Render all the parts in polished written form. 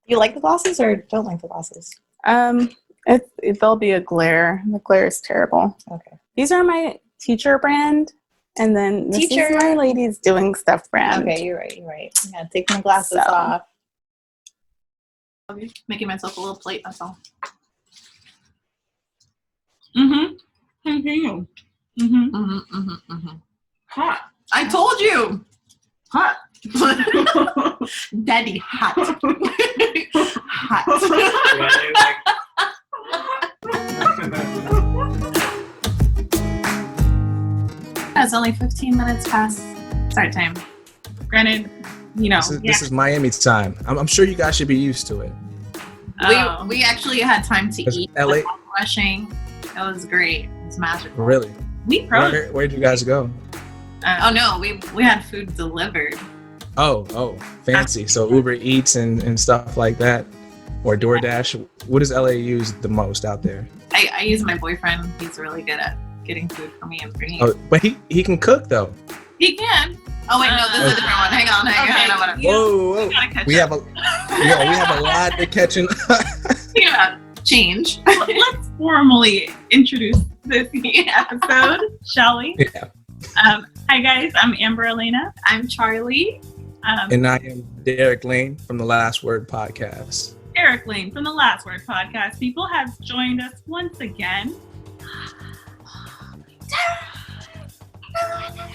You like the glosses or don't like the glosses? There'll be a glare. The glare is terrible. Okay. These are my teacher brand, and then this is my ladies doing stuff brand. Okay, you're right. I'm gonna take my glasses off. I'm making myself a little plate, that's all. Continue. Hot. I told you. Hot. Daddy hot. Hot. It's only 15 minutes past start time. Granted, this is Miami time. I'm sure you guys should be used to it. We actually had time to eat. LA rushing. It was great. It was magical. Really? Where'd you guys go? Oh no, we had food delivered. Oh, fancy. So Uber Eats and stuff like that, or DoorDash. What does LA use the most out there? I use my boyfriend. He's really good at getting food for me and bringing. Oh, but he can cook though. He can. Oh wait, no, this is a different one. Hang on. Whoa. We have a lot to catch in. Yeah, change. Let's formally introduce this episode, shall we? Yeah. Hi guys, I'm Amber Elena. I'm Charlie. And I am Derek Lane from the Last Word Podcast. Derek Lane from the Last Word Podcast. People has joined us once again.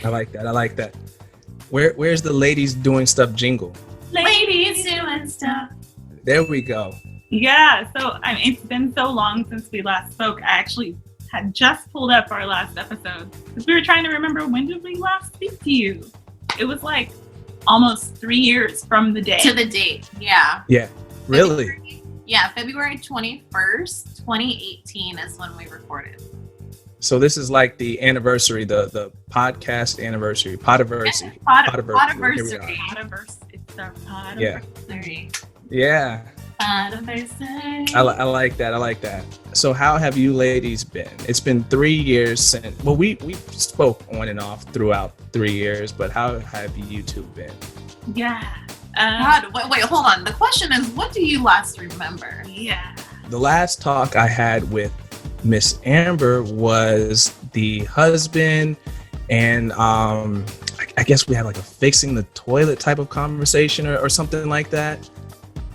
I like that. Where's the ladies doing stuff jingle? Ladies doing stuff. There we go. Yeah, so it's been so long since we last spoke. I actually had just pulled up our last episode because we were trying to remember, when did we last speak to you? It was like almost 3 years from the day. To the date, yeah. Yeah, really? February 21st, 2018 is when we recorded. So this is like the anniversary, the podcast anniversary, Podiversary. Podiversary. It's our Podiversary. Yeah. Podiversary. I like that. So how have you ladies been? It's been 3 years since, well, we spoke on and off throughout 3 years, but how have you two been? Yeah. God, wait, hold on. The question is, what do you last remember? Yeah. The last talk I had with Miss Amber was the husband, and I guess we had like a fixing the toilet type of conversation or something like that.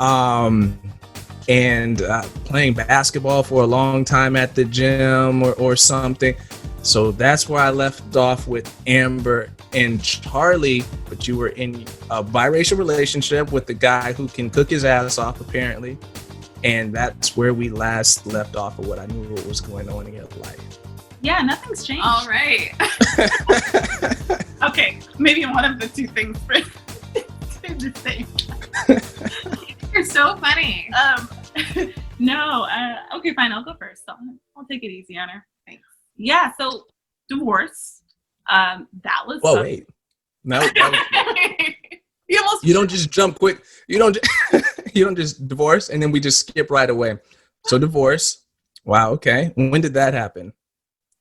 And playing basketball for a long time at the gym or something. So that's where I left off with Amber and Charlie, but you were in a biracial relationship with the guy who can cook his ass off, apparently. And that's where we last left off of what I knew what was going on in your life. Yeah, nothing's changed. All right. Okay, maybe one of the two things stay the same. You're so funny. No, okay, fine, I'll go first. I'll take it easy on her. Thanks. Yeah, so divorce. That was. Whoa, wait. No. You don't just jump quick. You don't just divorce and then we just skip right away. So divorce. Wow. Okay. When did that happen?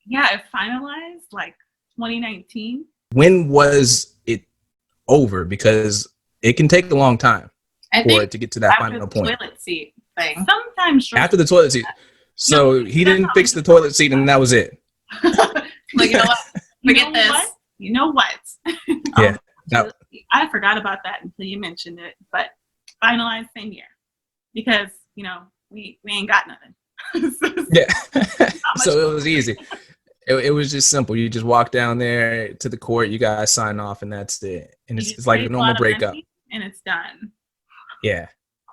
Yeah, it finalized like 2019. When was it over? Because it can take a long time for it to get to that final point. Toilet seat thing. Sometimes short. After the toilet seat. So he didn't fix the toilet seat and that was it. Like, you know what? Forget this. You know what? Yeah. I forgot about that until you mentioned it, but finalized same year because we ain't got nothing. Yeah. So it was easy. It was just simple. You just walk down there to the court, you guys sign off, and that's it. And it's like a normal breakup. And it's done. Yeah.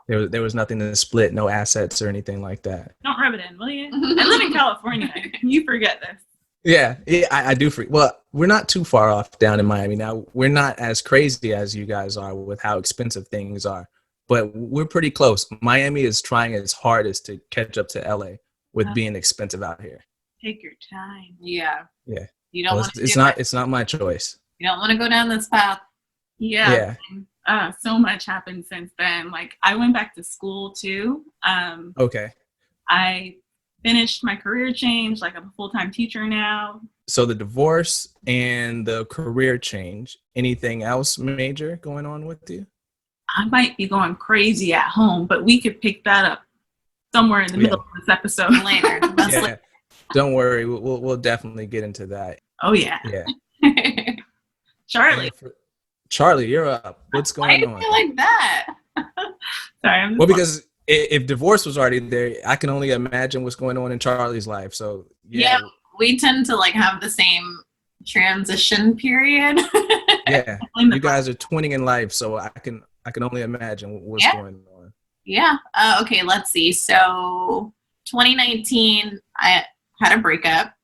There was nothing to split, no assets or anything like that. Don't rub it in, will you? I live in California. You forget this. Yeah, I do. Well, we're not too far off down in Miami now. We're not as crazy as you guys are with how expensive things are, but we're pretty close. Miami is trying its hardest to catch up to LA with being expensive out here. Take your time. Yeah. Yeah. You don't want to. It's not my choice. You don't want to go down this path. Yeah. So much happened since then. Like I went back to school too. Okay. I finished my career change. Like I'm a full-time teacher now. So the divorce and the career change. Anything else major going on with you? I might be going crazy at home, but we could pick that up somewhere in the middle of this episode. Later. Yeah. Don't worry. We'll definitely get into that. Oh, yeah. Yeah. Charlie. Charlie, you're up. What's Why going do on? you like that? Sorry, I'm Well, because if divorce was already there, I can only imagine what's going on in Charlie's life. So Yeah, we tend to like have the same transition period. yeah. You guys are twinning in life, so I can only imagine what's going on. Yeah. Okay, let's see. So 2019, I had a breakup.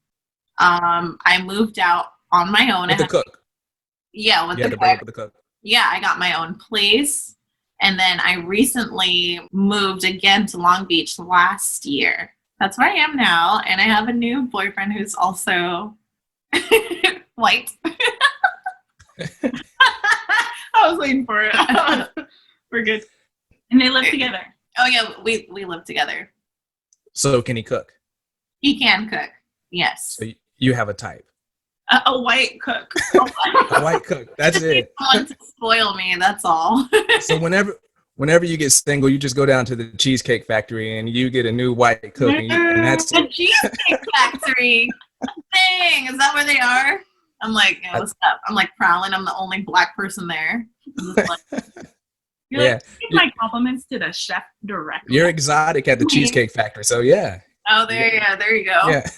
I moved out on my own. With the cook. Yeah, with the break up with the cook. Yeah, I got my own place. And then I recently moved again to Long Beach last year. That's where I am now. And I have a new boyfriend who's also white. I was waiting for it. We're good. And they live together. Oh, yeah, we live together. So can he cook? He can cook. Yes. So you have a type. A white cook. A white cook. That's it. Someone to spoil me, that's all. So whenever you get single, you just go down to the Cheesecake Factory and you get a new white cook, and that's The Cheesecake Factory. Dang, is that where they are? I'm like, what's up? I'm like prowling. I'm the only black person there. You're like, give my compliments to the chef directly. You're exotic at the Cheesecake Factory, so yeah. Oh, there you go. Yeah.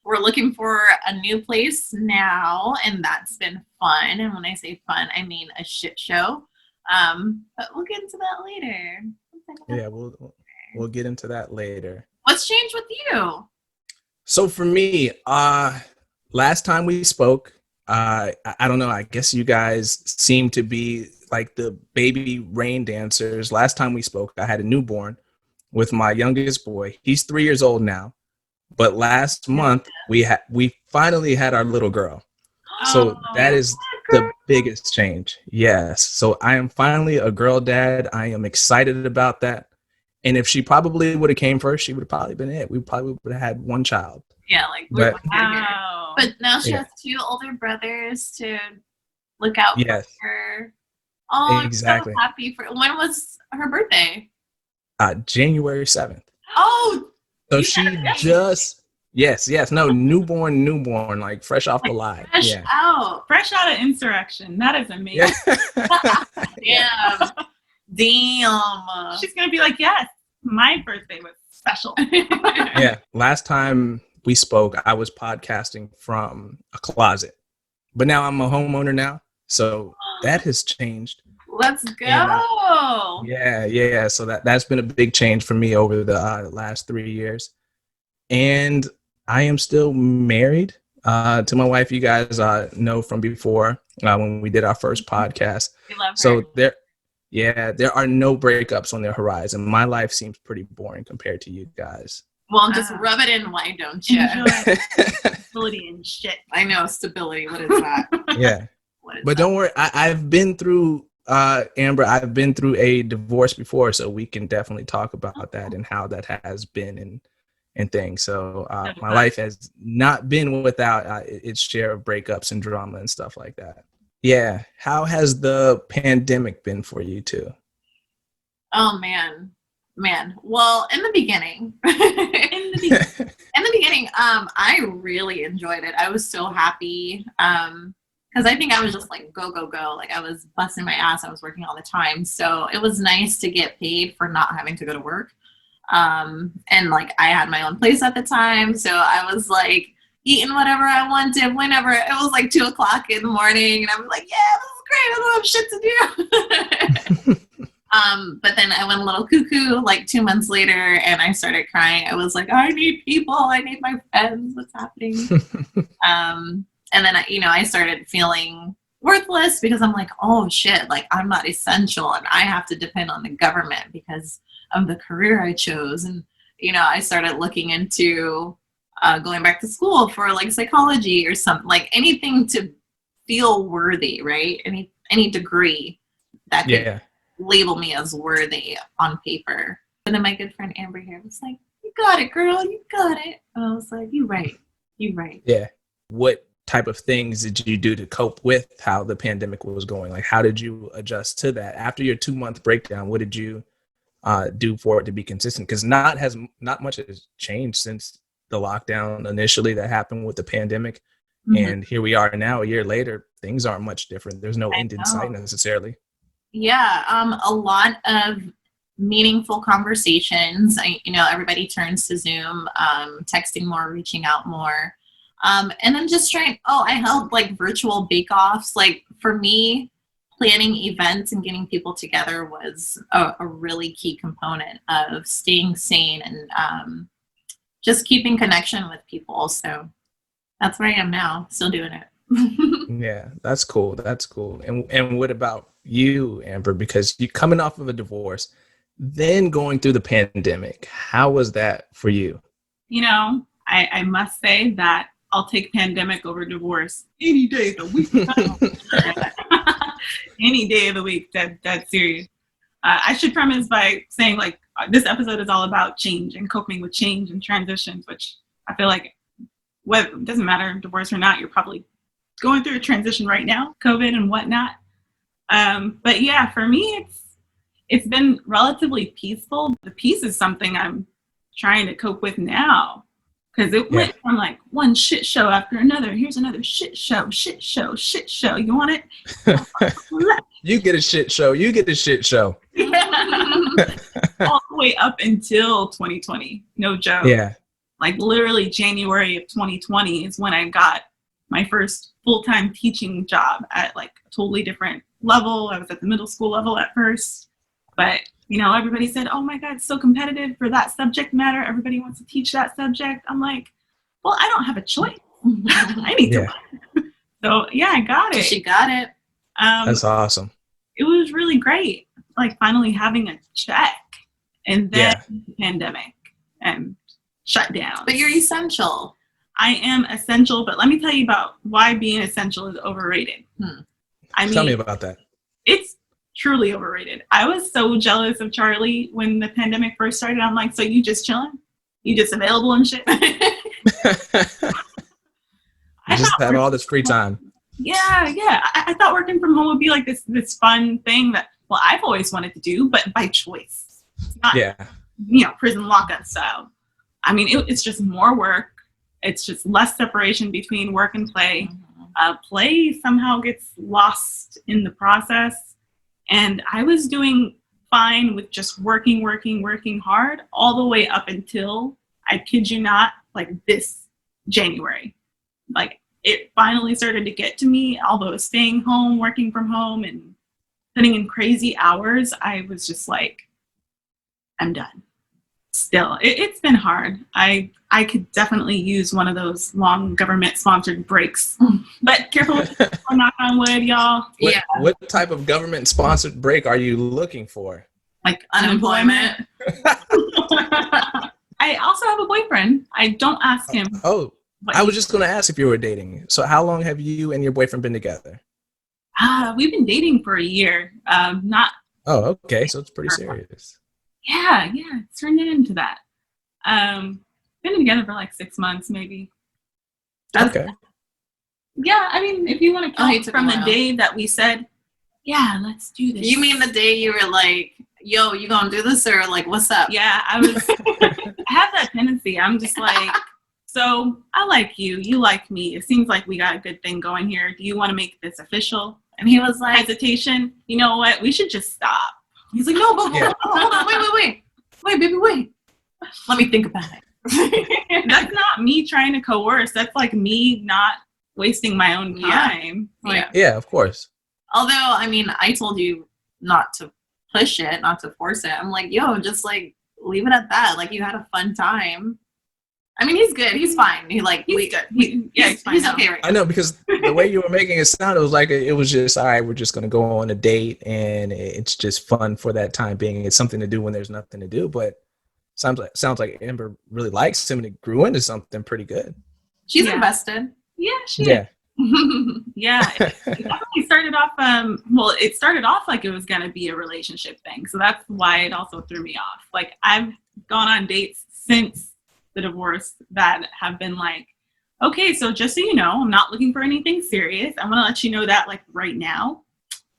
We're looking for a new place now, and that's been fun. And when I say fun, I mean a shit show. But we'll get into that later. Yeah, we'll get into that later. What's changed with you? So for me, last time we spoke, I don't know, I guess you guys seem to be like the baby rain dancers. Last time we spoke, I had a newborn with my youngest boy. He's 3 years old now. But last month we finally had our little girl. So that is the biggest change. Yes. So I am finally a girl dad. I am excited about that. And if she probably would have came first, she would have probably been it. We probably would have had one child. Yeah, like Wow. But now she has two older brothers to look out for her. Oh, exactly. I'm so happy for. When was her birthday? January 7th. Oh. So she newborn, like fresh off the line. Fresh out of insurrection. That is amazing. Yeah. Damn. She's going to be like, yes, my birthday was special. Yeah. Last time we spoke, I was podcasting from a closet, but now I'm a homeowner now. So that has changed. Let's go. And, yeah. So that's been a big change for me over the last 3 years. And I am still married to my wife. You guys know from before when we did our first podcast. We love her. So there are no breakups on the horizon. My life seems pretty boring compared to you guys. Well, just rub it in. Why don't you? Stability and shit. I know, stability. What is that? Yeah. But don't worry. I've been through Amber, I've been through a divorce before, so we can definitely talk about that and how that has been and things. So my life has not been without its share of breakups and drama and stuff like that. Yeah. How has the pandemic been for you too? Oh, man. Well, in the beginning, I really enjoyed it. I was so happy. Because I think I was just like, go. Like I was busting my ass. I was working all the time. So it was nice to get paid for not having to go to work. And like I had my own place at the time. So I was like eating whatever I wanted, whenever. It was like 2:00 in the morning. And I was like, yeah, this is great. I don't have shit to do. But then I went a little cuckoo like 2 months later and I started crying. I was like, I need people. I need my friends. What's happening? And then, I started feeling worthless because I'm like, oh, shit, like I'm not essential and I have to depend on the government because of the career I chose. And, I started looking into going back to school for like psychology or something, like anything to feel worthy, right? Any degree that could label me as worthy on paper. And then my good friend Amber here was like, you got it, girl. You got it. And I was like, you're right. Yeah. What type of things did you do to cope with how the pandemic was going? Like, how did you adjust to that after your 2-month breakdown? What did you do for it to be consistent? Because not much has changed since the lockdown initially that happened with the pandemic. And here we are now, a year later, things aren't much different. There's no end in sight necessarily. Yeah, a lot of meaningful conversations. Everybody turns to Zoom, texting more, reaching out more. And then just I held like virtual bake-offs. Like for me, planning events and getting people together was a really key component of staying sane and just keeping connection with people. So that's where I am now, still doing it. Yeah, that's cool. That's cool. And what about you, Amber? Because you're coming off of a divorce, then going through the pandemic. How was that for you? I must say that I'll take pandemic over divorce any day of the week. Any day of the week. That's serious. I should premise by saying like this episode is all about change and coping with change and transitions, which I feel like it doesn't matter divorce or not, you're probably going through a transition right now, COVID and whatnot. But yeah, for me, it's been relatively peaceful. The peace is something I'm trying to cope with now. Because it went from like one shit show after another. Here's another shit show, shit show, shit show. You want it? You get a shit show. You get a shit show. All the way up until 2020. No joke. Yeah. Like literally January of 2020 is when I got my first full-time teaching job at like a totally different level. I was at the middle school level at first. But everybody said, oh my God, it's so competitive for that subject matter. Everybody wants to teach that subject. I'm like, well, I don't have a choice. I need to. So yeah, I got it. She got it. That's awesome. It was really great. Like finally having a check and then the pandemic and shut down. But you're essential. I am essential, but let me tell you about why being essential is overrated. Tell me about that. It's truly overrated. I was so jealous of Charlie when the pandemic first started. I'm like, so you just chilling? You just available and shit? You just had all this free time. Yeah. I thought working from home would be like this fun thing that, well, I've always wanted to do, but by choice. It's not, prison lockup style. I mean, it's just more work. It's just less separation between work and play. Play somehow gets lost in the process. And I was doing fine with just working hard all the way up until, I kid you not, like this January. Like it finally started to get to me, although staying home, working from home and putting in crazy hours, I was just like, I'm done. Still, it's been hard. I could definitely use one of those long government-sponsored breaks. But careful with knock on wood, y'all. What type of government-sponsored break are you looking for? Like unemployment. I also have a boyfriend. I don't ask him. Oh, I was just going to ask if you were dating. So how long have you and your boyfriend been together? We've been dating for a year. Oh, okay. So it's pretty serious. Yeah, it's turned it into that. Been together for like 6 months, maybe. Okay. Yeah, I mean, if you want to count from the day that we said, yeah, let's do this. You mean the day you were like, yo, you gonna do this, or like, what's up? Yeah, I have that tendency. I'm just like, so I like you, you like me. It seems like we got a good thing going here. Do you want to make this official? And he was like, hesitation. You know what? We should just stop. He's like, no, but hold on, wait, baby, wait. Let me think about it. That's not me trying to coerce. That's like me not wasting my own time. Yeah, of course. Although, I mean, I told you not to push it, not to force it. I'm like, yo, just like leave it at that. Like you had a fun time. I mean, he's good. He's fine. He's good. He's fine. He's okay right now. I know, because the way you were making it sound, it was like it was just, all right, we're just going to go on a date and it's just fun for that time being. It's something to do when there's nothing to do. But sounds like Amber really likes him and it grew into something pretty good. She's invested. Yeah, she is. Yeah, it definitely started off. It started off like it was going to be a relationship thing. So that's why it also threw me off. Like I've gone on dates since the divorce that have been like, okay, so just so you know, I'm not looking for anything serious. I'm gonna let you know that like right now.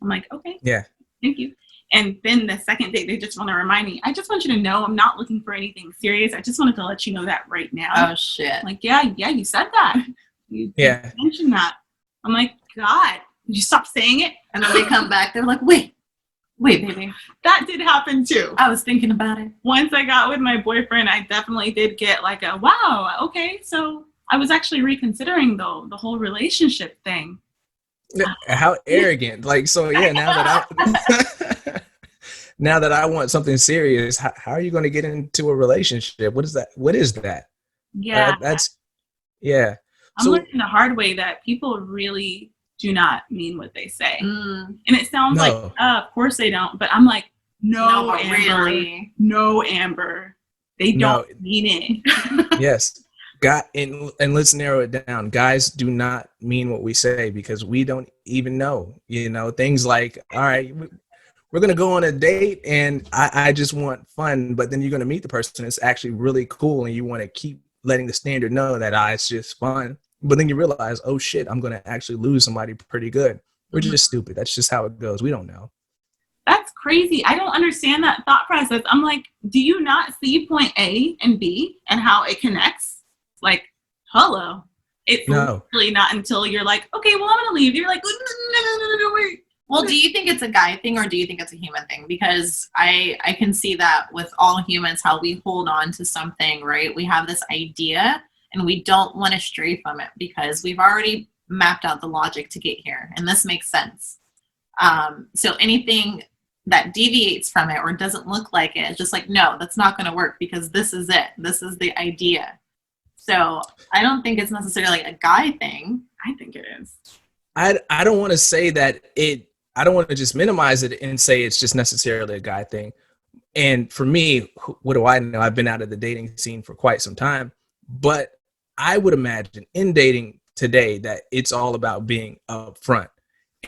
I'm like, okay, Yeah. thank you. And then the second date, they just want to remind me, I just want you to know I'm not looking for anything serious. I just wanted to let you know that right now. Oh shit. I'm like, yeah, you said that. You mentioned that. I'm like, God, did you stop saying it? And then they come back, they're like, wait, baby. That did happen too. I was thinking about it. Once I got with my boyfriend, I definitely did get like a, wow, okay, so I was actually reconsidering though the whole relationship thing. How arrogant. Like, so yeah, now that I want something serious, how are you going to get into a relationship? What is that? Yeah. Yeah. I'm learning the hard way that people really do not mean what they say. And it sounds like, of course they don't. But I'm like, no, Amber. Really. No, Amber. They don't mean it. Yes. And let's narrow it down. Guys do not mean what we say because we don't even know. Things like, all right, we're going to go on a date and I just want fun. But then you're going to meet the person that's actually really cool and you want to keep letting the standard know that it's just fun. But then you realize, oh shit, I'm going to actually lose somebody pretty good. We're just stupid. That's just how it goes. We don't know. That's crazy. I don't understand that thought process. I'm like, do you not see point A and B and how it connects? Like, hello. It's really not until you're like, okay, well, I'm going to leave. You're like, no, wait. Well, do you think it's a guy thing or do you think it's a human thing? Because I can see that with all humans, how we hold on to something, right? We have this idea and we don't want to stray from it because we've already mapped out the logic to get here. And this makes sense. So anything that deviates from it or doesn't look like it, it's just like, no, that's not going to work because this is it. This is the idea. So I don't think it's necessarily a guy thing. I think it is. I don't want to say that I don't want to just minimize it and say it's just necessarily a guy thing. And for me, what do I know? I've been out of the dating scene for quite some time, but I would imagine in dating today that it's all about being upfront.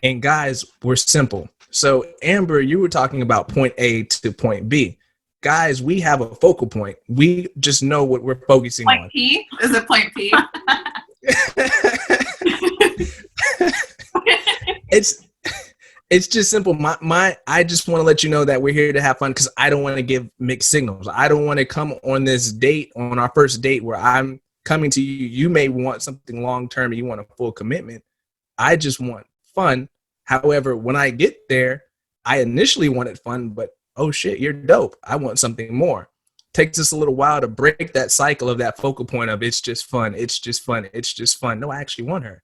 And guys, we're simple. So Amber, you were talking about point A to point B. Guys, we have a focal point. We just know what we're focusing on. Point P? Is it point P? It's just simple. I just want to let you know that we're here to have fun because I don't want to give mixed signals. I don't want to come on this date, on our first date, where I'm coming to you. You may want something long term and you want a full commitment. I just want fun. However, when I get there, I initially wanted fun, but oh shit, you're dope. I want something more. Takes us a little while to break that cycle of that focal point of it's just fun. It's just fun. It's just fun. No, I actually want her.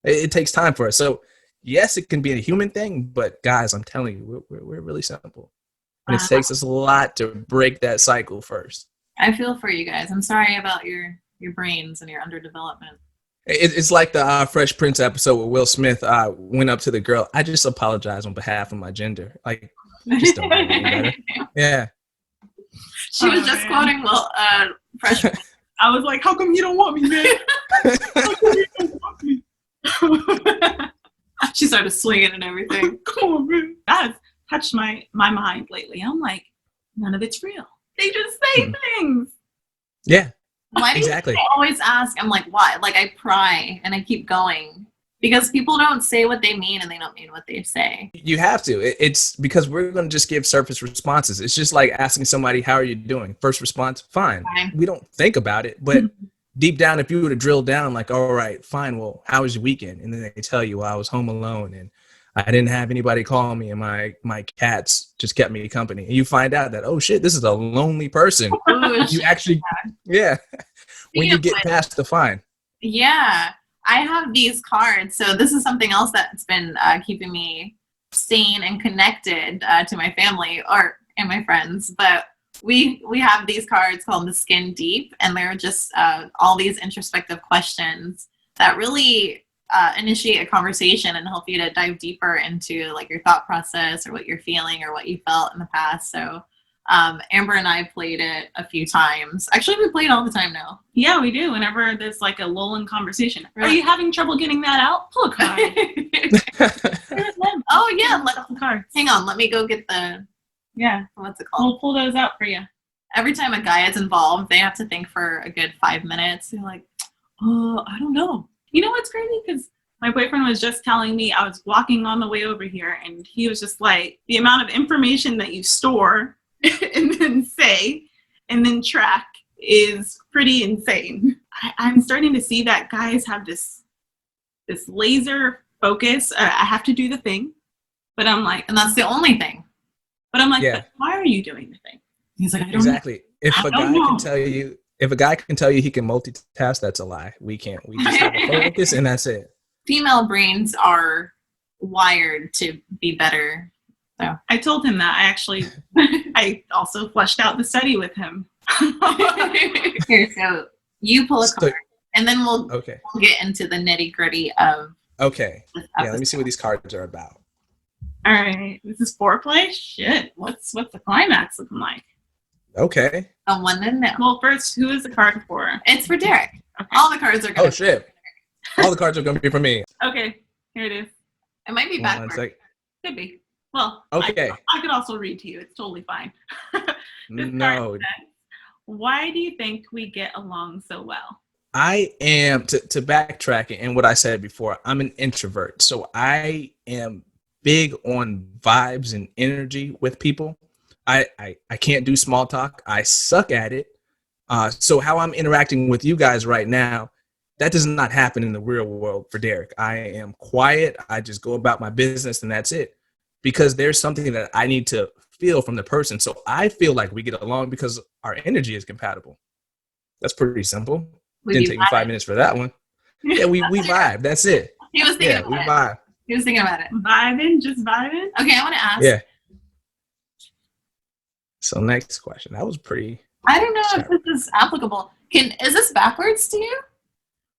It takes time for us. So yes, it can be a human thing, but guys, I'm telling you, we're really simple. And it takes us a lot to break that cycle first. I feel for you guys. I'm sorry about your brains and your underdevelopment. It's like the Fresh Prince episode where Will Smith went up to the girl. I just apologize on behalf of my gender. Like, I just don't know any better. Yeah. She was just quoting Fresh Prince. I was like, how come you don't want me, man? How come you don't want me? She started swinging and everything. Come on, man. That's touched my mind lately. I'm like, none of it's real. They just say things. Yeah. Why do exactly. you always ask? I'm like, why? Like, I pry and I keep going because people don't say what they mean and they don't mean what they say. You have to. It's because we're going to just give surface responses. It's just like asking somebody, how are you doing? First response, fine. We don't think about it, but deep down, if you were to drill down, like, all right, fine. Well, how was your weekend? And then they tell you, well, I was home alone and I didn't have anybody call me and my cats just kept me company. And you find out that, oh shit, this is a lonely person. You actually, yeah. When you get past the fine. Yeah. I have these cards. So this is something else that's been keeping me sane and connected to my family and my friends. But we have these cards called the Skin Deep, and they're just all these introspective questions that really initiate a conversation and help you to dive deeper into like your thought process or what you're feeling or what you felt in the past. So Amber and I played it a few times. Actually, we play it all the time now. Yeah, we do. Whenever there's like a lull in conversation. Really? Are you having trouble getting that out? Pull a card. Oh yeah, let the cards. Hang on, let me go get the. Yeah. What's it called? We'll pull those out for you. Every time a guy is involved, they have to think for a good 5 minutes. They're like, I don't know. You know what's crazy? Because my boyfriend was just telling me, I was walking on the way over here, and he was just like, the amount of information that you store and then say and then track is pretty insane. I'm starting to see that guys have this laser focus. I have to do the thing, but I'm like, And that's the only thing. but I'm like, Yeah. but why are you doing the thing? He's like, I don't know. Exactly. If I a don't guy know. can tell you, he can multitask, that's a lie. We can't. We just have a focus, and that's it. Female brains are wired to be better. I told him that. I also fleshed out the study with him. Here, so you pull a So- card, and then we'll Okay. get into the nitty gritty of Okay. this Yeah. Let me episode. see what these cards are about. All right, this is foreplay. Shit, what's the climax looking like? Okay. I want to know. Well, first, who is the card for? It's for Derek. Okay. All the cards are Oh going shit. All the cards are gonna be for me. Okay, here it is. It might be One backwards. sec. Could be. Well, Okay. I could also read to you. It's totally fine. This No. card says, why do you think we get along so well? I am to backtrack it and what I said before. I'm an introvert, so I am big on vibes and energy with people. I can't do small talk. I suck at it. So how I'm interacting with you guys right now, that does not happen in the real world for Derek. I am quiet. I just go about my business and that's it. Because there's something that I need to feel from the person. So I feel like we get along because our energy is compatible. That's pretty simple. Would Didn't you take me 5 vibe? minutes for that one. Yeah, we vibe. That's it. He was thinking Yeah, we about it. vibe. He was thinking about it. Vibing, just vibing. Okay, I want to ask. Yeah. So next question. That was pretty. I don't know if Sorry. this is applicable. Is this backwards to you?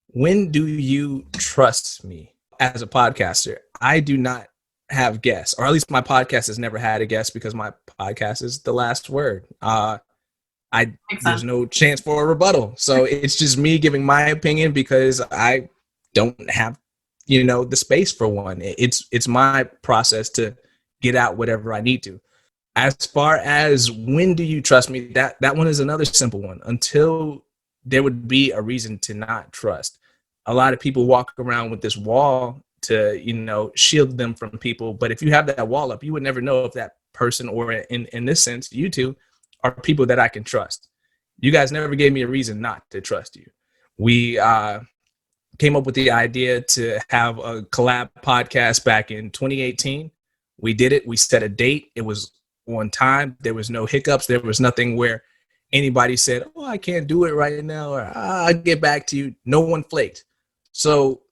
When do you trust me as a podcaster? I do not have guests, or at least my podcast has never had a guest because my podcast is the last word. Makes There's sense. no chance for a rebuttal. So it's just me giving my opinion because I don't have, the space for one. It's my process to get out whatever I need to. As far as when do you trust me, that one is another simple one. Until there would be a reason to not trust. A lot of people walk around with this wall to, shield them from people. But if you have that wall up, you would never know if that person, or in this sense, you two, are people that I can trust. You guys never gave me a reason not to trust you. We came up with the idea to have a collab podcast back in 2018. We did it. We set a date. It was on time. There was no hiccups. There was nothing where anybody said, "Oh, I can't do it right now," or "I'll get back to you." No one flaked. So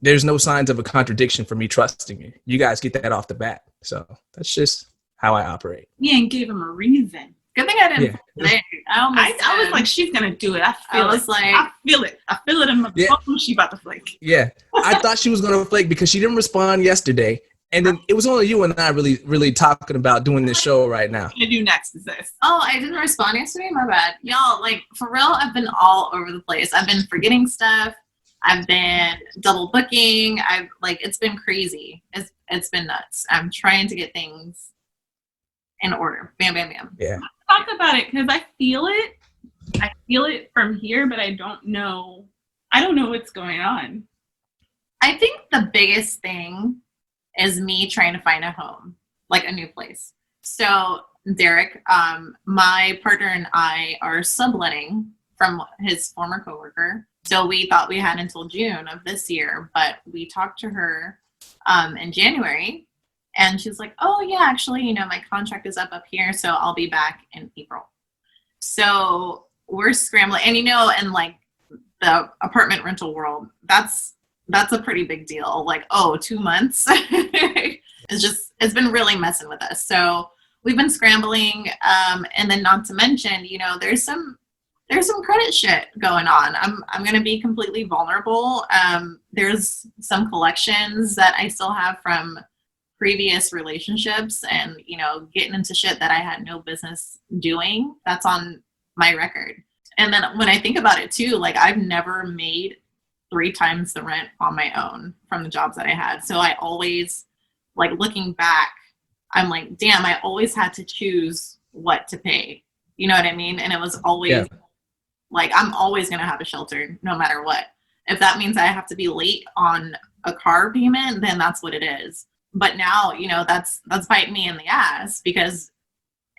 there's no signs of a contradiction for me trusting you. You guys get that off the bat. So that's just how I operate. You ain't gave him a reason. Good thing I didn't. Yeah. Today. I was like, she's gonna do it. I feel was it. like, I feel it. I feel it in my Yeah. bone. She about to flake. Yeah, I thought she was going to flake because she didn't respond yesterday. And then it was only you and I really talking about doing this show right now. What to do next is this. oh, I didn't respond yesterday. My bad, y'all. Like for real, I've been all over the place. I've been forgetting stuff. I've been double booking. It's been crazy. It's been nuts. I'm trying to get things in order. Bam, bam, bam. Yeah. Talk about it because I feel it. I feel it from here, but I don't know. I don't know what's going on. I think the biggest thing is me trying to find a home, like a new place. So Derek, my partner and I are subletting from his former coworker. So we thought we had until June of this year, but we talked to her in January, and she's like, "Oh yeah, actually, my contract is up here, so I'll be back in April." So we're scrambling, and in like the apartment rental world, that's a pretty big deal. Like, 2 months. It's been really messing with us. So we've been scrambling. And then not to mention, there's some credit shit going on. I'm going to be completely vulnerable. There's some collections that I still have from previous relationships and, getting into shit that I had no business doing. That's on my record. And then when I think about it too, like I've never made 3 times the rent on my own from the jobs that I had. So I always, like, looking back, I'm like, damn, I always had to choose what to pay. You know what I mean? And it was always like, I'm always going to have a shelter no matter what. If that means I have to be late on a car payment, then that's what it is. But now, that's biting me in the ass because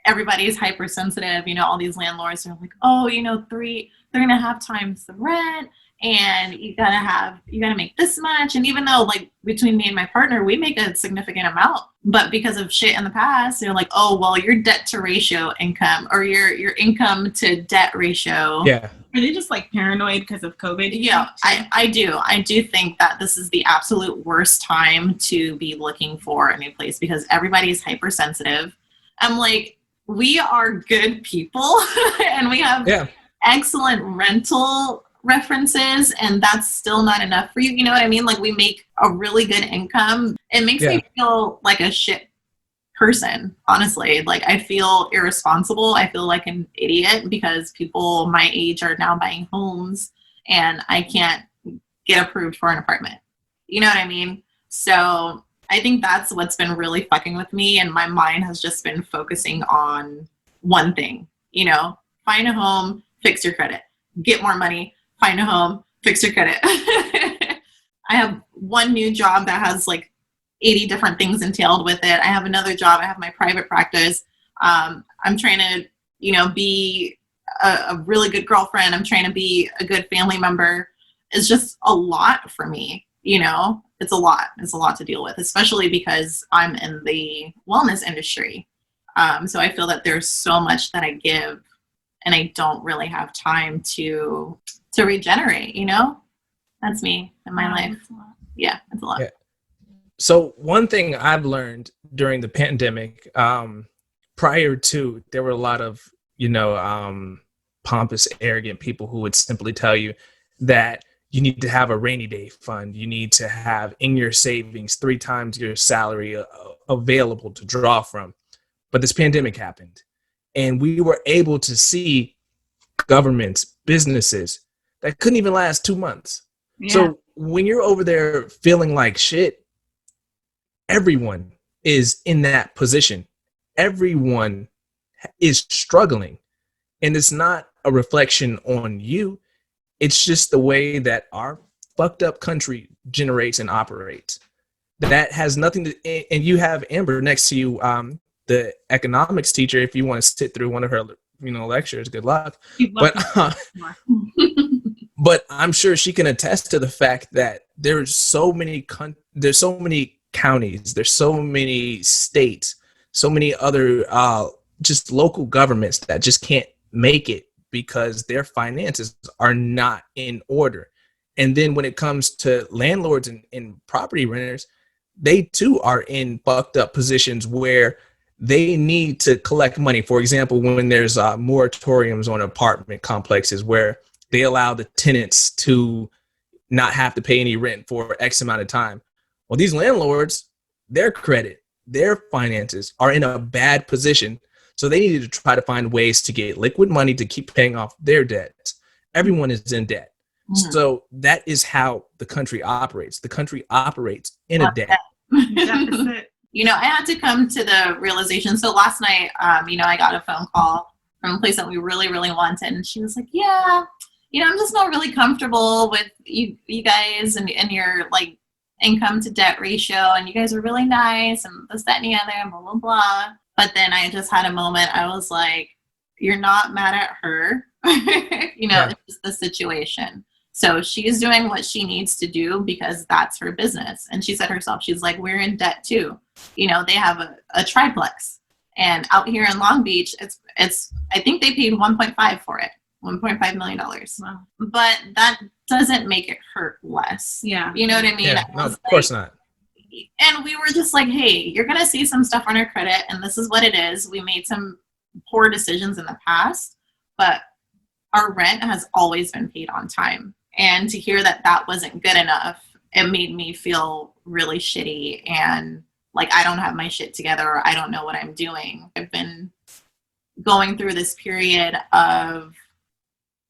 everybody's hypersensitive. All these landlords are like, oh, 3.5 times the rent, and you gotta make this much. And even though, like, between me and my partner, we make a significant amount, but because of shit in the past, they're like, oh, well, your debt to ratio income, or your income to debt ratio. Yeah. Are they just like paranoid because of COVID? Yeah, I do think that this is the absolute worst time to be looking for a new place because everybody's hypersensitive. I'm like, we are good people and we have excellent rental references, and that's still not enough for you. You know what I mean? Like, we make a really good income. It makes me feel like a shit person, honestly. Like, I feel irresponsible. I feel like an idiot because people my age are now buying homes and I can't get approved for an apartment. You know what I mean? So I think that's what's been really fucking with me, and my mind has just been focusing on one thing, find a home, fix your credit, get more money, find a home, fix your credit. I have one new job that has like 80 different things entailed with it. I have another job. I have my private practice. I'm trying to, be a really good girlfriend. I'm trying to be a good family member. It's just a lot for me, It's a lot. It's a lot to deal with, especially because I'm in the wellness industry. So I feel that there's so much that I give and I don't really have time to regenerate, That's me in my life. Yeah, it's a lot. Yeah. So one thing I've learned during the pandemic, prior to, there were a lot of, pompous, arrogant people who would simply tell you that you need to have a rainy day fund. You need to have in your savings 3 times your salary available to draw from. But this pandemic happened, and we were able to see governments, businesses that couldn't even last 2 months. Yeah. So when you're over there feeling like shit, everyone is in that position. Everyone is struggling. And it's not a reflection on you. It's just the way that our fucked up country generates and operates. That has nothing to, and you have Amber next to you, the economics teacher. If you want to sit through one of her, lectures, good luck. But I'm sure she can attest to the fact that there's so many counties, there's so many states, so many other just local governments that just can't make it because their finances are not in order. And then when it comes to landlords and property renters, they too are in fucked up positions where they need to collect money. For example, when there's moratoriums on apartment complexes where they allow the tenants to not have to pay any rent for X amount of time. Well, these landlords, their credit, their finances are in a bad position. So they needed to try to find ways to get liquid money to keep paying off their debts. Everyone is in debt. Mm-hmm. So that is how the country operates. The country operates in a debt. I had to come to the realization. So last night, I got a phone call from a place that we really, really wanted. And she was like, yeah, I'm just not really comfortable with you guys and your like income to debt ratio. And you guys are really nice and this, that, and the other, and blah, blah, blah. But then I just had a moment. I was like, you're not mad at her. It's just the situation. So she's doing what she needs to do because that's her business. And she said herself, she's like, we're in debt too. They have a triplex. And out here in Long Beach, it's I think they paid 1.5 for it. $1.5 million. Wow. But that doesn't make it hurt less. Yeah. You know what I mean? Yeah, no, of course not. And we were just like, hey, you're going to see some stuff on our credit, and this is what it is. We made some poor decisions in the past, but our rent has always been paid on time. And to hear that wasn't good enough, it made me feel really shitty and like I don't have my shit together or I don't know what I'm doing. I've been going through this period of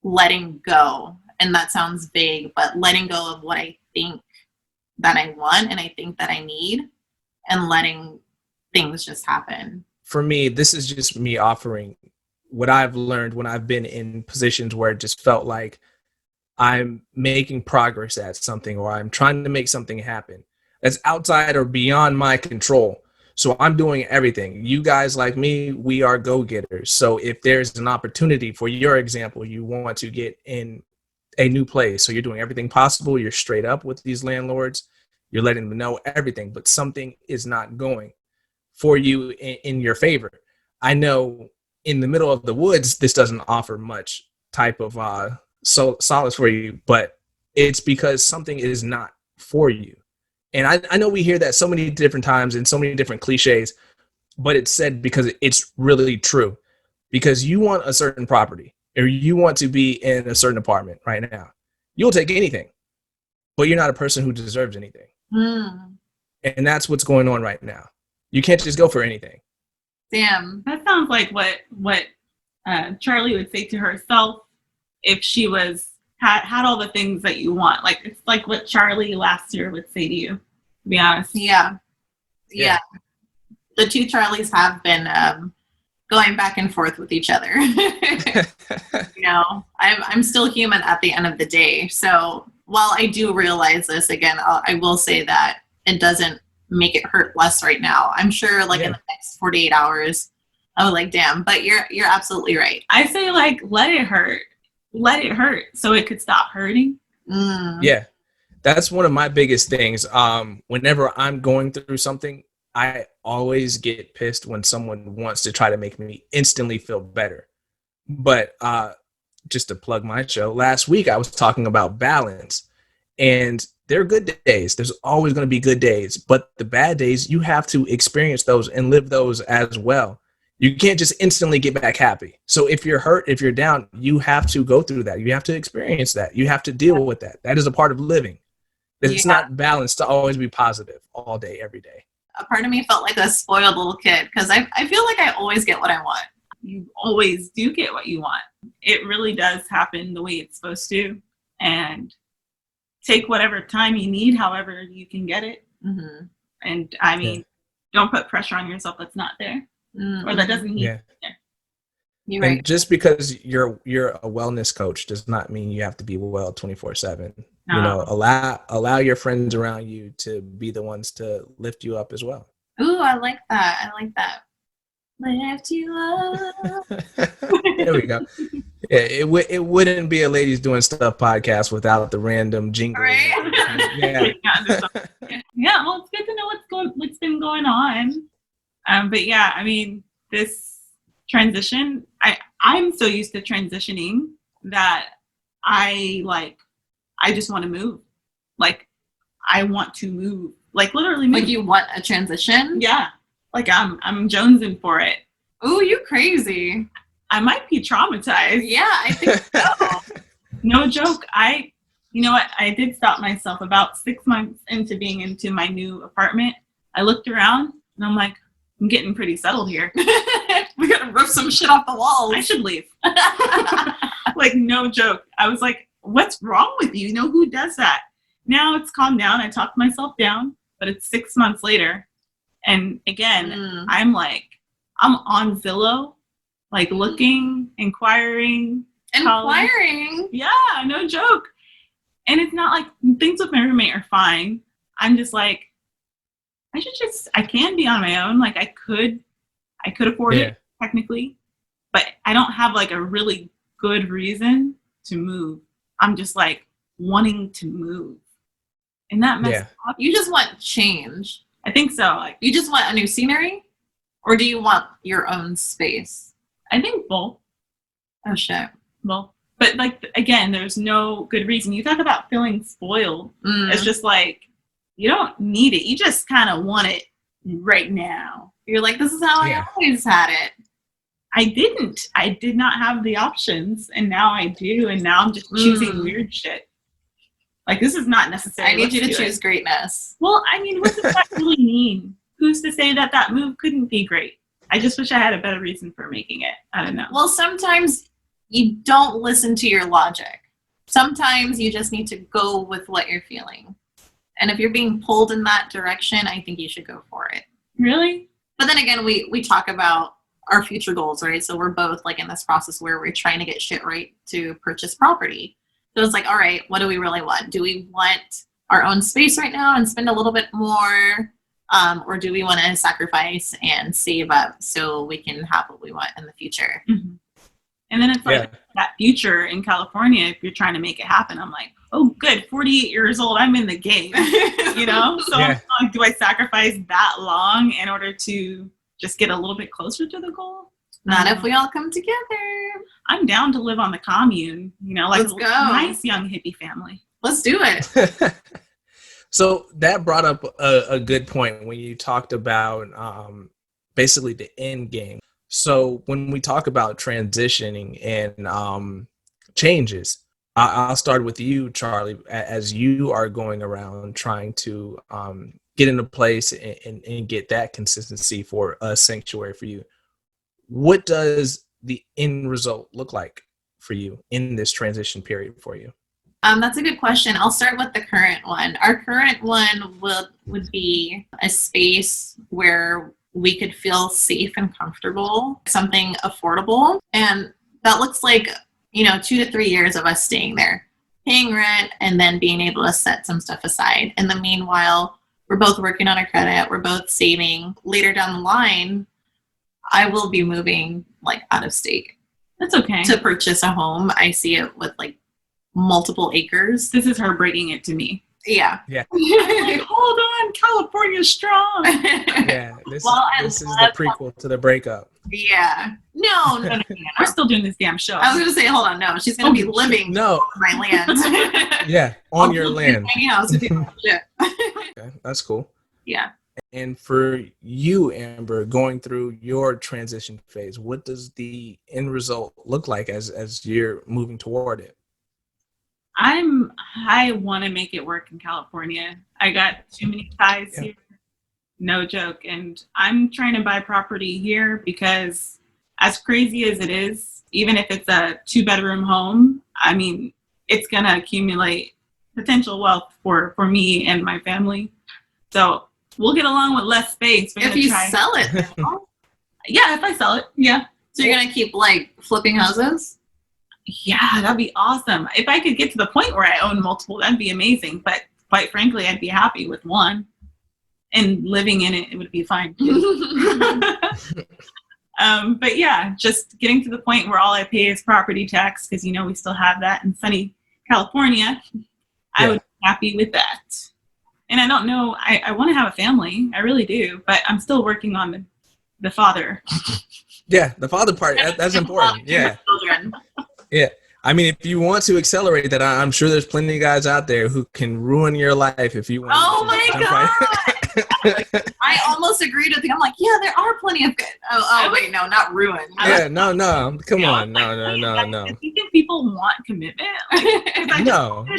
letting go. And that sounds vague, but letting go of what I think that I want and I think that I need and letting things just happen. For me, this is just me offering what I've learned when I've been in positions where it just felt like I'm making progress at something, or I'm trying to make something happen that's outside or beyond my control. So I'm doing everything. You guys, like me, we are go-getters. So if there's an opportunity, for your example, you want to get in a new place, so you're doing everything possible, you're straight up with these landlords, you're letting them know everything, but something is not going for you in your favor. I know in the middle of the woods, this doesn't offer much type of solace for you, but it's because something is not for you. And I know we hear that so many different times and so many different cliches, but it's said because it's really true. Because you want a certain property, or you want to be in a certain apartment right now, you'll take anything, but you're not a person who deserves anything. And that's what's going on right now. You can't just go for anything. Damn. That sounds like what Charlie would say to herself if she had all the things that you want. Like, it's like what Charlie last year would say to you, to be honest. Yeah. The two Charlies have been going back and forth with each other. You know, I'm still human at the end of the day. So while I do realize this, again, I will say that it doesn't make it hurt less right now. I'm sure like in the next 48 hours, I was like, damn, but you're absolutely right. I say, like, let it hurt so it could stop hurting. Yeah, that's one of my biggest things. Whenever I'm going through something, I always get pissed when someone wants to try to make me instantly feel better. But just to plug my show, last week I was talking about balance, and there are good days. There's always going to be good days, but the bad days, you have to experience those and live those as well. You can't just instantly get back happy. So if you're hurt, if you're down, you have to go through that. You have to experience that. You have to deal with that. That is a part of living. It's not balanced to always be positive all day, every day. A part of me felt like a spoiled little kid because I feel like I always get what I want. You always do get what you want. It really does happen the way it's supposed to. And take whatever time you need, however you can get it. Mm-hmm. And I mean, don't put pressure on yourself that's not there, or that doesn't need to be there. You're and right. Just because you're a wellness coach does not mean you have to be well 24/7. No. You know, allow your friends around you to be the ones to lift you up as well. Ooh, I like that. Lift you up. There we go. Yeah, it wouldn't be a Ladies Doing Stuff podcast without the random jingle. Right? Yeah. Yeah, well, it's good to know what's been going on. But yeah, I mean, this transition, I'm so used to transitioning that I just want to move. Like, I want to move. Like, literally move. Like, you want a transition? Yeah. Like, I'm jonesing for it. Ooh, you crazy. I might be traumatized. Yeah, I think so. No joke. You know what? I did stop myself about 6 months into being into my new apartment. I looked around and I'm like, I'm getting pretty settled here. We gotta rip some shit off the walls. I should leave. Like, no joke. I was like, what's wrong with you? You know, who does that? Now it's calmed down. I talked myself down, but it's 6 months later. And again, I'm on Zillow, like looking, inquiring. Yeah, no joke. And it's not like things with my roommate are fine. I'm just like, I can be on my own. Like, I could afford it technically, but I don't have like a really good reason to move. I'm just like wanting to move. And that messes up. You just want change. I think so. Like, you just want a new scenery, or do you want your own space? I think both. Oh shit. Both. But like, again, there's no good reason. You talk about feeling spoiled. It's just like, you don't need it. You just kind of want it right now. You're like, this is how I always had it. I didn't. I did not have the options, and now I do. And now I'm just choosing weird shit. Like, this is not necessary. I need you to choose greatness. Well, I mean, what does that really mean? Who's to say that move couldn't be great? I just wish I had a better reason for making it. I don't know. Well, sometimes you don't listen to your logic. Sometimes you just need to go with what you're feeling. And if you're being pulled in that direction, I think you should go for it. Really? But then again, we talk about our future goals, right? So we're both like in this process where we're trying to get shit right to purchase property. So it's like, all right, what do we really want? Do we want our own space right now and spend a little bit more? Or do we want to sacrifice and save up so we can have what we want in the future? Mhm. And then it's like that future in California, if you're trying to make it happen, I'm like, oh, good, 48 years old, I'm in the game, you know? So I'm like, do I sacrifice that long in order to just get a little bit closer to the goal? Not if we all come together. I'm down to live on the commune, you know, like Let's a go. nice young hippie family. Let's do it. So that brought up a good point when you talked about basically the end game. So when we talk about transitioning and changes, I'll start with you, Charlie, as you are going around trying to get into place and get that consistency for a sanctuary for you. What does the end result look like for you in this transition period for you? That's a good question. I'll start with the current one. Our current one would be a space where we could feel safe and comfortable, something affordable. And that looks like, 2 to 3 years of us staying there, paying rent, and then being able to set some stuff aside. In the meanwhile, we're both working on our credit. We're both saving. Later down the line, I will be moving out of state. That's okay. To purchase a home. I see it with multiple acres. This is her breaking it to me. Yeah. Yeah. I'm like, hold on, California's strong. Yeah. This is the prequel to the breakup. Yeah. No. We're still doing this damn show. I was going to say, hold on. No, she's going to be living on my land. Yeah. On your land. Tiny house with people. Yeah. Okay, that's cool. Yeah. And for you, Amber, going through your transition phase, what does the end result look like as you're moving toward it? I want to make it work in California. I got too many ties here. No joke. And I'm trying to buy property here because as crazy as it is, even if it's a 2-bedroom home, I mean, it's going to accumulate potential wealth for me and my family. So we'll get along with less space. If you sell it. Yeah, if I sell it. Yeah. So you're going to keep flipping houses? Yeah, that'd be awesome. If I could get to the point where I own multiple, that'd be amazing. But quite frankly, I'd be happy with one. And living in it would be fine. But yeah, just getting to the point where all I pay is property tax, because we still have that in sunny California. I would be happy with that. And I don't know, I want to have a family. I really do. But I'm still working on the father. Yeah, the father part, that's important. Yeah. Yeah. I mean, if you want to accelerate that, I'm sure there's plenty of guys out there who can ruin your life if you want. Oh my God. I almost agreed with you. I'm like, yeah, there are plenty of good. Oh wait, no, not ruin. Yeah, no. Come on. No. You think people want commitment? No. I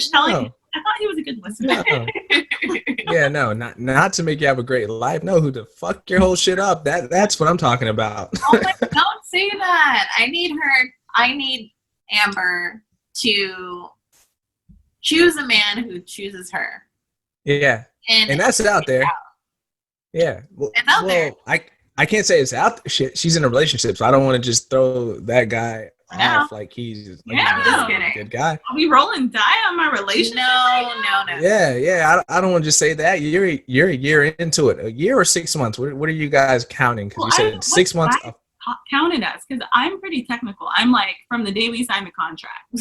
thought he was a good listener. No. Yeah, no, not to make you have a great life. No, who to fuck your whole shit up. That's what I'm talking about. Oh my, don't say that. I need Amber to choose a man who chooses her. Yeah. And that's out there. Yeah. Well, it's out there. I can't say it's out there. She's in a relationship, so I don't want to just throw that guy off like he's just kidding. A good guy. Are we rolling die on my relationship? No. Yeah. I don't want to just say that. You're a year into it. A year or 6 months? What are you guys counting? Because you said 6 months. Counted as, because I'm pretty technical. I'm like from the day we signed the contract.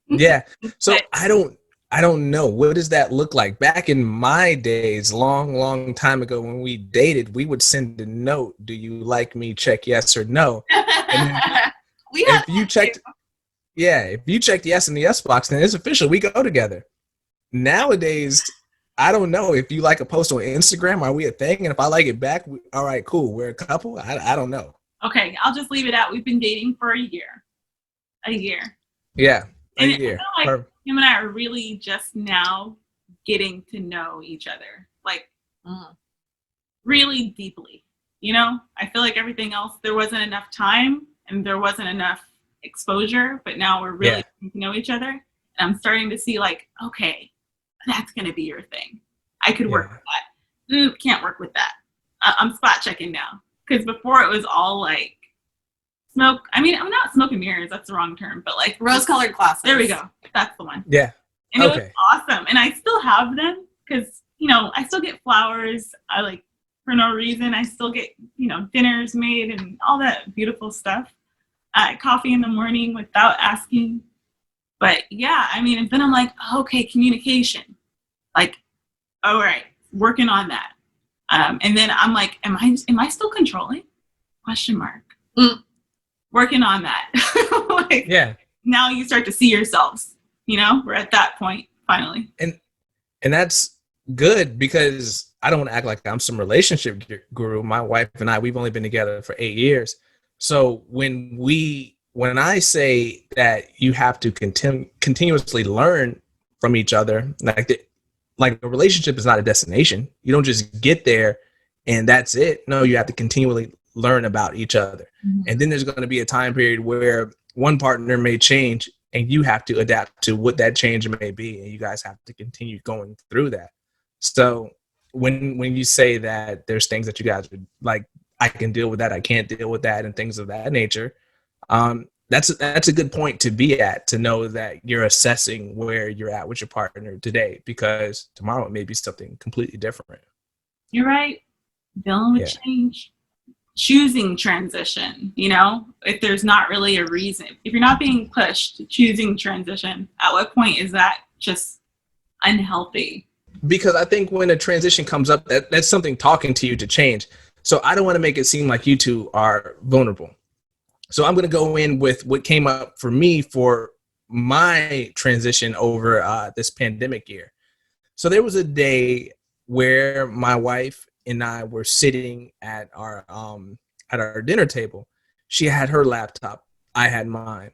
Yeah. So I don't know. What does that look like? Back in my days, long time ago, when we dated, we would send a note. Do you like me? Check yes or no. And if you checked yes in the yes box, then it's official. We go together. Nowadays, I don't know. If you like a post on Instagram, are we a thing? And if I like it back, all right, cool. We're a couple. I don't know. Okay, I'll just leave it out. We've been dating for a year. Yeah, a year. I feel like him and I are really just now getting to know each other, really deeply. I feel like everything else, there wasn't enough time and there wasn't enough exposure, but now we're really getting to know each other. And I'm starting to see okay, that's going to be your thing. I could work with that. Can't work with that. I'm spot checking now. Because before it was all smoke. I mean, I'm not smoke and mirrors. That's the wrong term, but like Rose-colored glasses. There we go. That's the one. Yeah. And it was Okay. awesome. And I still have them because, I still get flowers. I like for no reason. I still get, dinners made and all that beautiful stuff. Coffee in the morning without asking. But yeah, I mean, and then I'm like, okay, communication. Like, all right, working on that. And then I'm like, am I still controlling? Question mark. Working on that. Like, Yeah. now you start to see yourselves. We're at that point finally. And that's good because I don't want to act like I'm some relationship guru. My wife and I, we've only been together for 8 years. So when I say that you have to continuously learn from each other, like a relationship is not a destination. You don't just get there and that's it. No, you have to continually learn about each other. Mm-hmm. And then there's going to be a time period where one partner may change and you have to adapt to what that change may be. And you guys have to continue going through that. So when you say that there's things that you guys are like, I can deal with that, I can't deal with that, and things of that nature, that's a good point to be at, to know that you're assessing where you're at with your partner today, because tomorrow it may be something completely different. You're right. Dealing with change. Choosing transition, if there's not really a reason, if you're not being pushed, choosing transition, at what point is that just unhealthy? Because I think when a transition comes up, that's something talking to you to change. So I don't want to make it seem like you two are vulnerable. So I'm going to go in with what came up for me for my transition over this pandemic year. So there was a day where my wife and I were sitting at our dinner table. She had her laptop, I had mine,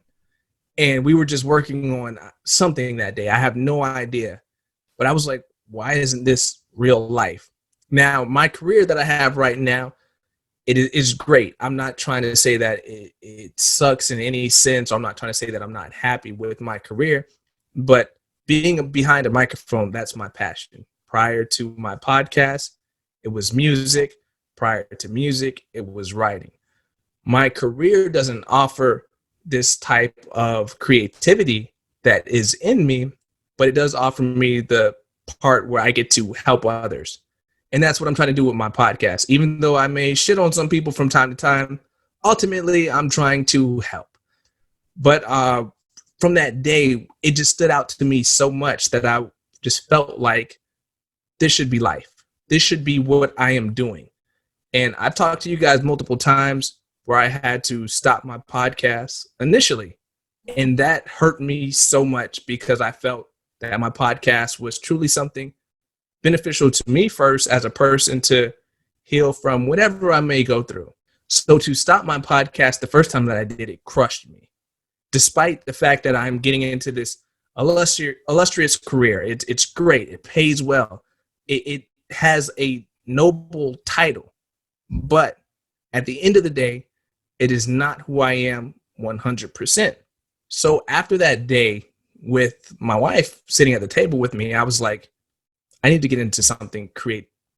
and we were just working on something that day. I have no idea, but I was like, why isn't this real life? Now, my career that I have right now, it is great. I'm not trying to say that it sucks in any sense. I'm not trying to say that I'm not happy with my career, but being behind a microphone, that's my passion. Prior to my podcast, it was music. Prior to music, it was writing. My career doesn't offer this type of creativity that is in me, but it does offer me the part where I get to help others. And that's what I'm trying to do with my podcast. Even though I may shit on some people from time to time, ultimately, I'm trying to help. But from that day, it just stood out to me so much that I just felt like this should be life. This should be what I am doing. And I've talked to you guys multiple times where I had to stop my podcast initially. And that hurt me so much because I felt that my podcast was truly something beneficial to me first as a person to heal from whatever I may go through. So to stop my podcast the first time that I did, it crushed me. Despite the fact that I'm getting into this illustrious career, it's great. It pays well. It has a noble title. But at the end of the day, it is not who I am 100%. So after that day with my wife sitting at the table with me, I was like, I need to get into something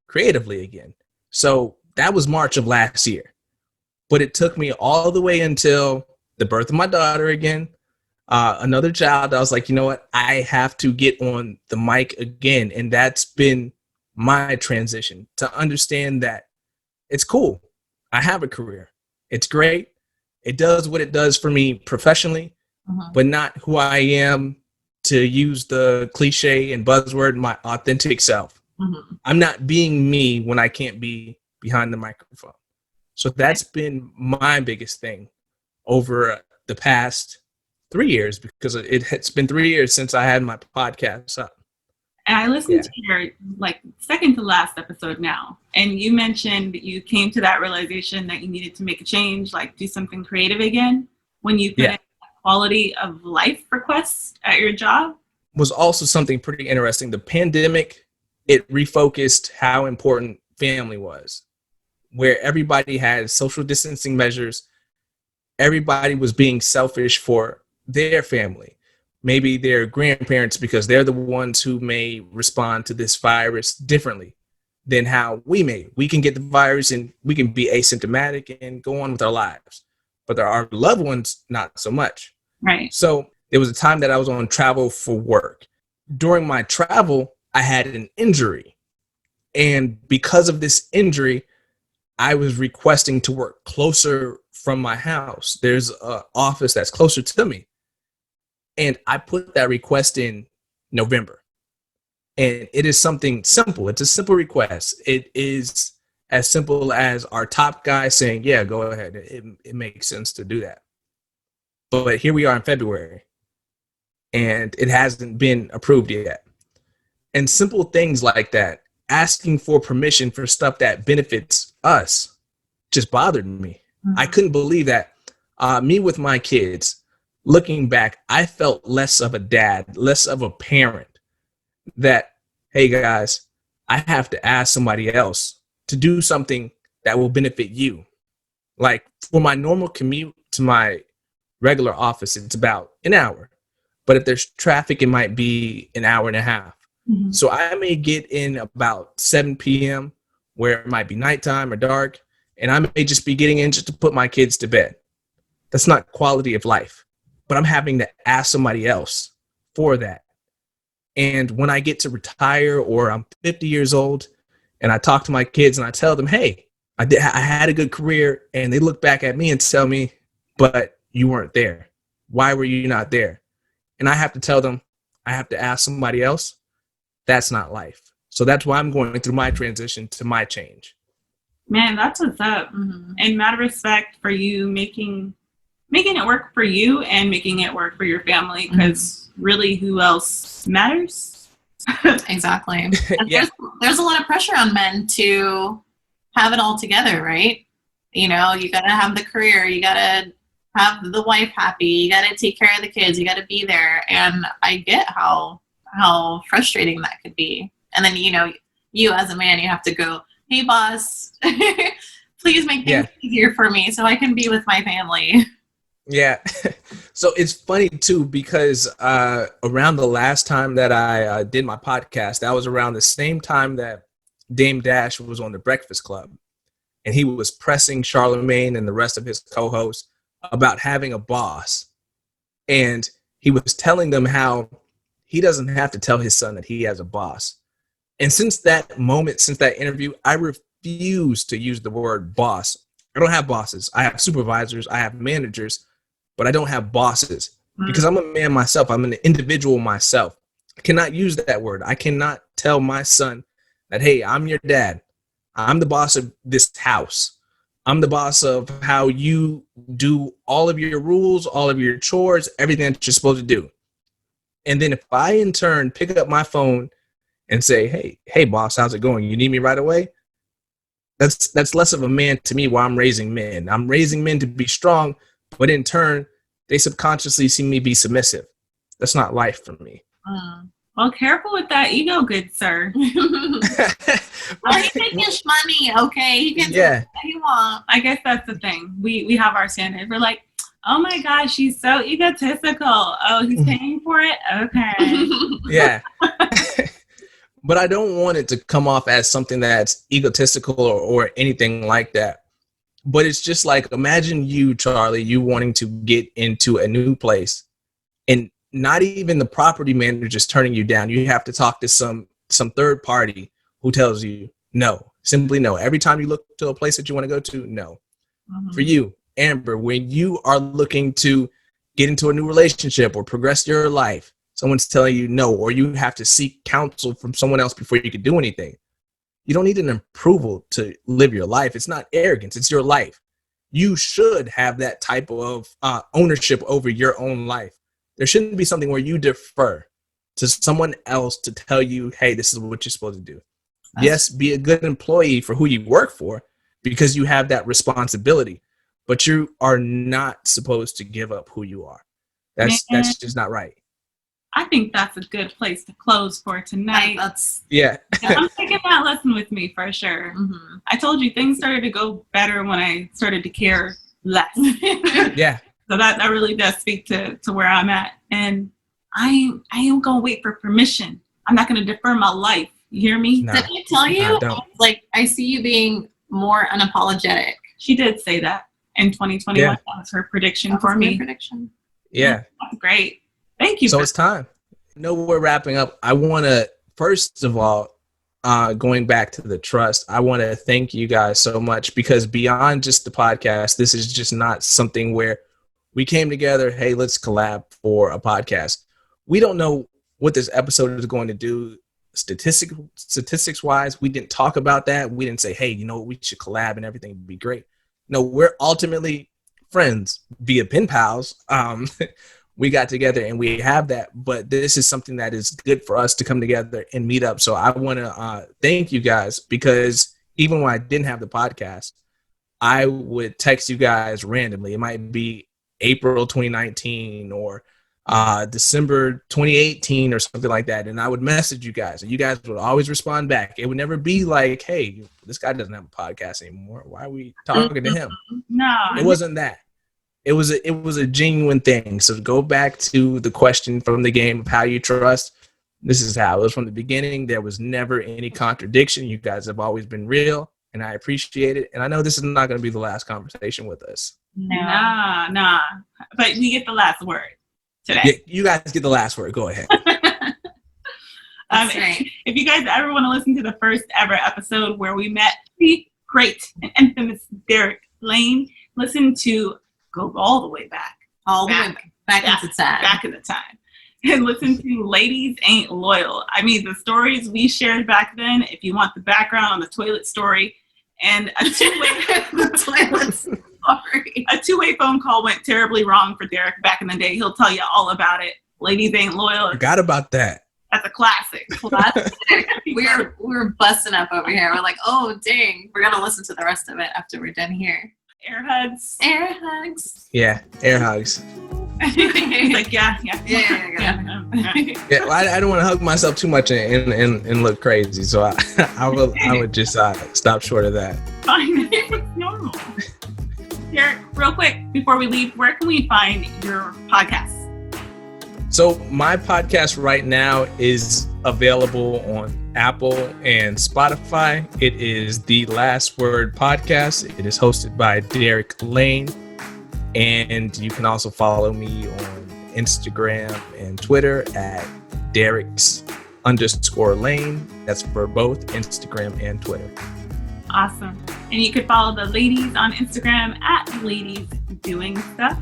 creatively again. So that was March of last year. But it took me all the way until the birth of my daughter again, another child. I was like, you know what? I have to get on the mic again. And that's been my transition, to understand that it's cool. I have a career. It's great. It does what it does for me professionally, but not who I am, to use the cliche and buzzword, my authentic self. I'm not being me when I can't be behind the microphone. So that's been my biggest thing over the past 3 years, because it's been 3 years since I had my podcast up. And I listened to your second to last episode now, and you mentioned that you came to that realization that you needed to make a change, like do something creative again when you put in quality of life requests at your job. Was also something pretty interesting. The pandemic, it refocused how important family was, where everybody had social distancing measures. Everybody was being selfish for their family. Maybe their grandparents, because they're the ones who may respond to this virus differently than how we may. We can get the virus and we can be asymptomatic and go on with our lives. but our loved ones, not so much. Right. So there was a time that I was on travel for work. During my travel, I had an injury. And because of this injury, I was requesting to work closer from my house. There's an office that's closer to me. And I put that request in November. And it is something simple. It's a simple request. It is as simple as our top guy saying, yeah, go ahead. It makes sense to do that. But here we are in February, and it hasn't been approved yet. And simple things like that, asking for permission for stuff that benefits us, just bothered me. Mm-hmm. I couldn't believe that. Me with my kids, looking back, I felt less of a dad, less of a parent. That, hey guys, I have to ask somebody else to do something that will benefit you. Like for my normal commute to my regular office, it's about an hour. But if there's traffic, it might be an hour and a half. Mm-hmm. So I may get in about 7 p.m. where it might be nighttime or dark, and I may just be getting in just to put my kids to bed. That's not quality of life. But I'm having to ask somebody else for that. And when I get to retire or I'm 50 years old and I talk to my kids and I tell them, hey, I had a good career, and they look back at me and tell me, but you weren't there. Why were you not there? And I have to tell them, I have to ask somebody else. That's not life. So that's why I'm going through my transition to my change. Man, that's what's up. Mm-hmm. And mad respect for you making it work for you and making it work for your family, because really, who else matters? Exactly. And Yeah. there's a lot of pressure on men to have it all together, right? You know, you got to have the career, you got to have the wife happy, you got to take care of the kids, you got to be there. And I get how frustrating that could be. And then, you know, you as a man, you have to go, hey boss, please make things easier for me so I can be with my family. Yeah. So it's funny too, because around the last time that I did my podcast, that was around the same time that Dame Dash was on the Breakfast Club, and he was pressing Charlemagne and the rest of his co-hosts about having a boss. And he was telling them how he doesn't have to tell his son that he has a boss. And since that moment, since that interview, I refuse to use the word boss. I don't have bosses. I have supervisors. I have managers, but I don't have bosses because I'm a man myself. I'm an individual myself. I cannot use that word. I cannot tell my son that, hey, I'm your dad. I'm the boss of this house. I'm the boss of how you do all of your rules, all of your chores, everything that you're supposed to do. And then if I in turn pick up my phone and say, hey boss, how's it going? You need me right away? That's less of a man to me while I'm raising men. I'm raising men to be strong, but in turn, they subconsciously see me be submissive. That's not life for me. Well, careful with that ego, good sir. Well, he make his money, okay? He can do what he wants. I guess that's the thing. We have our standard. We're like, oh my gosh, he's so egotistical. Oh, he's paying for it? Okay. Yeah. But I don't want it to come off as something that's egotistical or anything like that. But it's just like, imagine you, Charlie, you wanting to get into a new place and not even the property manager just turning you down. You have to talk to some third party who tells you no, simply no. Every time you look to a place that you want to go to, no. For you, Amber, when you are looking to get into a new relationship or progress your life, someone's telling you no, or you have to seek counsel from someone else before you can do anything. You don't need an approval to live your life. It's not arrogance. It's your life. You should have that type of ownership over your own life. There shouldn't be something where you defer to someone else to tell you, hey, this is what you're supposed to do. Yes, be a good employee for who you work for because you have that responsibility, but you are not supposed to give up who you are. That's just not right. I think that's a good place to close for tonight. Yeah. I'm taking that lesson with me for sure. I told you things started to go better when I started to care less. Yeah. So that really does speak to where I'm at. And I am going to wait for permission. I'm not going to defer my life. You hear me? No. Did I tell you? Don't. Like, I see you being more unapologetic. She did say that. in 2021. Yeah. That was her prediction That was for my me. prediction. Yeah. That's great. Thank you. So for it's time. We're wrapping up. I want to, first of all, going back to the trust, I want to thank you guys so much, because beyond just the podcast, this is just not something where we came together, hey, let's collab for a podcast. We don't know what this episode is going to do statistics wise. We didn't talk about that. We didn't say, hey, we should collab and everything would be great. No, we're ultimately friends via pen pals. We got together and we have that, but this is something that is good for us to come together and meet up. So I want to thank you guys, because even when I didn't have the podcast, I would text you guys randomly. It might be April 2019 or December 2018 or something like that. And I would message you guys and you guys would always respond back. It would never be like, hey, this guy doesn't have a podcast anymore. Why are we talking to him? No, It wasn't that. It was a genuine thing. So to go back to the question from the game of how you trust, this is how it was from the beginning. There was never any contradiction. You guys have always been real, and I appreciate it. And I know this is not going to be the last conversation with us. Nah. But we get the last word today. Yeah, you guys get the last word. Go ahead. That's right. If you guys ever want to listen to the first ever episode where we met the great and infamous Derek Lane, listen to go all the way back. All the way back into time. Back in the time. And listen to Ladies Ain't Loyal. I mean, the stories we shared back then, if you want the background on the toilet story, and a two-way phone call went terribly wrong for Derek back in the day. He'll tell you all about it. Ladies Ain't Loyal. Forgot about that. That's a classic. We're busting up over here. We're like, oh, dang. We're going to listen to the rest of it after we're done here. Air hugs. Air hugs. Yeah, air hugs. He's like, yeah. Yeah. Yeah, well, I don't want to hug myself too much and look crazy, so I would just stop short of that. Fine, it's normal. Derek, real quick before we leave, where can we find your podcast? So my podcast right now is available on Apple and Spotify. It is The Last Word Podcast. It is hosted by Derek Lane. And you can also follow me on Instagram and Twitter at Derek's_Lane. That's for both Instagram and Twitter. Awesome. And you could follow the ladies on Instagram at Ladies Doing Stuff.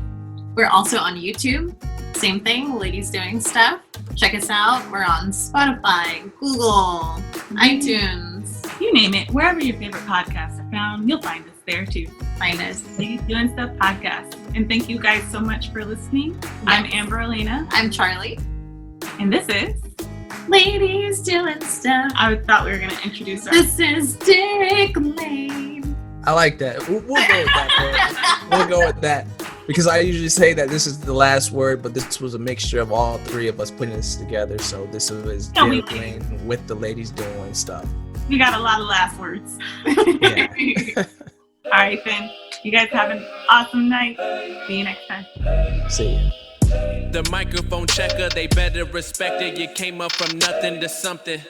We're also on YouTube. Same thing, Ladies Doing Stuff. Check us out. We're on Spotify, Google, iTunes. You name it. Wherever your favorite podcasts are found, you'll find us there too. Find us. Ladies Doing Stuff podcast. And thank you guys so much for listening. Yes. I'm Amber Elena. I'm Charlie. And this is... Ladies Doing Stuff. I thought we were going to introduce our... This is Derek Lane. I like that. We'll go with that. We'll go with that. Because I usually say that this is the last word, but this was a mixture of all three of us putting this together. So this is Derek Lane with the Ladies Doing Stuff. We got a lot of last words. Yeah. All right, then. You guys have an awesome night. See you next time. See ya. The microphone checker, they better respect it. You came up from nothing to something.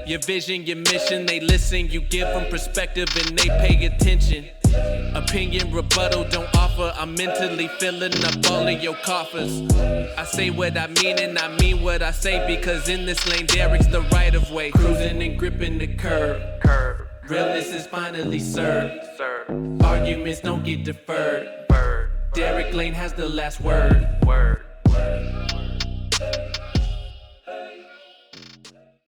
Your vision, your mission, they listen. You give them perspective and they pay attention. Opinion rebuttal don't offer. I'm mentally filling up all of your coffers. I say what I mean and I mean what I say, because in this lane Derek's the right of way. Cruising and gripping the curb. Realness is finally served. Arguments don't get deferred. Derek Lane has the last word.